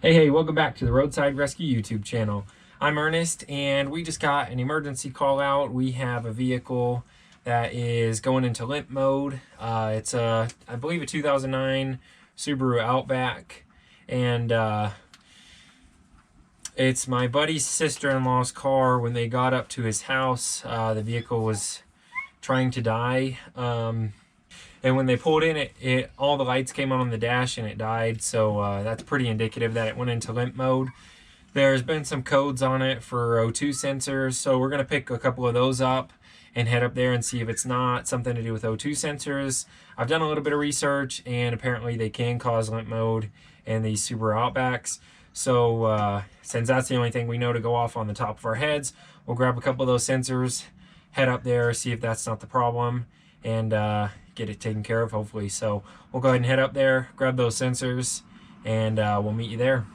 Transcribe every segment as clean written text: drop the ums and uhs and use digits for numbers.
Hey, welcome back to the Roadside Rescue YouTube channel. I'm Ernest, and we just got an emergency call out. We have a vehicle that is going into limp mode. It's I believe a 2009 Subaru Outback, and it's my buddy's sister-in-law's car. When they got up to his house, the vehicle was trying to die. And when they pulled in, all the lights came on the dash and it died. So that's pretty indicative that it went into limp mode. There's been some codes on it for O2 sensors. So we're going to pick a couple of those up and head up there and see if it's not something to do with O2 sensors. I've done a little bit of research, and apparently they can cause limp mode in these Subaru Outbacks. So since that's the only thing we know to go off on the top of our heads, we'll grab a couple of those sensors, head up there, see if that's not the problem, and get it taken care of, hopefully. So we'll go ahead and head up there, grab those sensors, and we'll meet you there.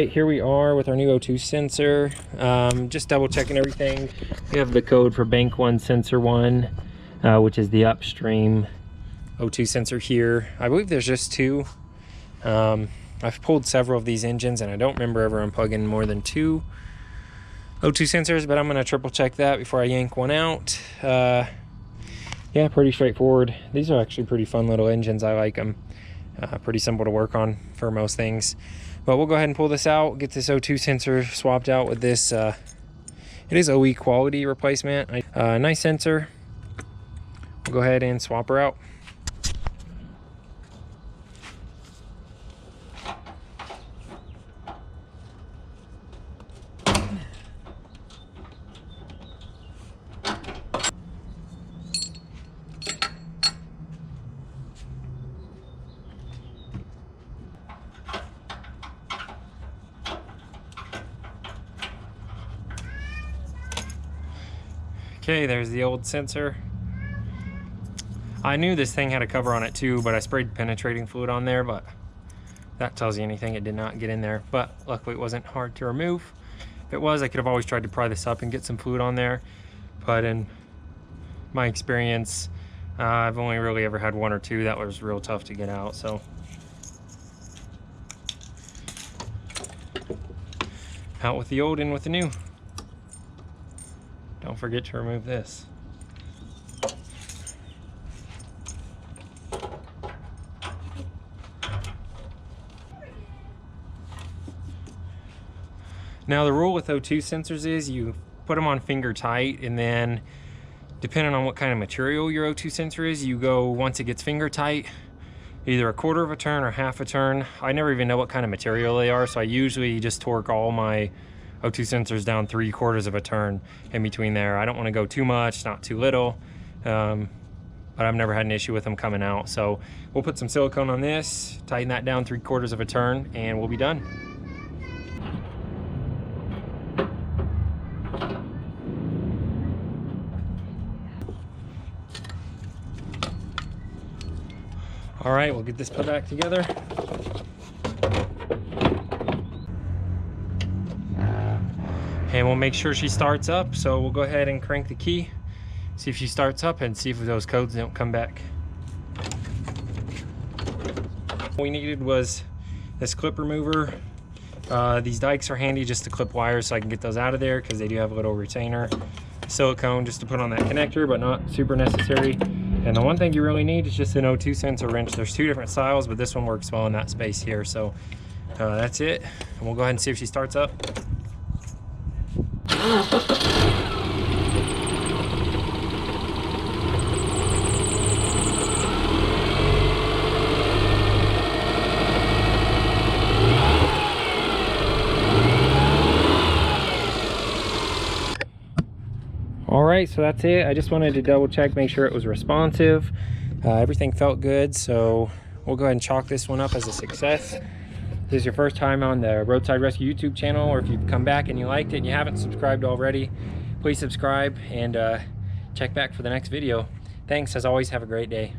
Here we are with our new O2 sensor. Just double checking everything. We have the code for bank 1 sensor 1, which is the upstream O2 sensor here. I believe there's just 2. I've pulled several of these engines and I don't remember ever unplugging more than 2 O2 sensors, but I'm going to triple check that before I yank one out. Yeah, pretty straightforward. These are actually pretty fun little engines. I like them. Pretty simple to work on for most things. But we'll go ahead and pull this out, get this O2 sensor swapped out with this. It is OE quality replacement. Nice sensor. We'll go ahead and swap her out. Okay, there's the old sensor. I knew this thing had a cover on it too, but I sprayed penetrating fluid on there, but that tells you anything, it did not get in there. But luckily it wasn't hard to remove. If it was, I could have always tried to pry this up and get some fluid on there. But in my experience, I've only really ever had 1 or 2 that was real tough to get out, so. Out with the old, in with the new. Don't forget to remove this. Now the rule with O2 sensors is you put them on finger tight, and then depending on what kind of material your O2 sensor is, you go, once it gets finger tight, either a 1/4 of a turn or 1/2 a turn. I never even know what kind of material they are, so I usually just torque all my O2 sensors down 3/4 of a turn in between there. I don't want to go too much, not too little, but I've never had an issue with them coming out. So we'll put some silicone on this, tighten that down 3/4 of a turn, and we'll be done. All right, we'll get this put back together. And we'll make sure she starts up. So we'll go ahead and crank the key, see if she starts up, and see if those codes don't come back. What we needed was this clip remover. These dikes are handy just to clip wires so I can get those out of there, because they do have a little retainer. Silicone just to put on that connector, but not super necessary. And the one thing you really need is just an O2 sensor wrench. There's 2 different styles, but this one works well in that space here. So that's it. And we'll go ahead and see if she starts up. All right, so that's it. I just wanted to double check, make sure it was responsive. Everything felt good, so we'll go ahead and chalk this one up as a success. this is your first time on the Roadside Rescue YouTube channel, or if you've come back and you liked it and you haven't subscribed already, please subscribe and check back for the next video. Thanks, as always, have a great day.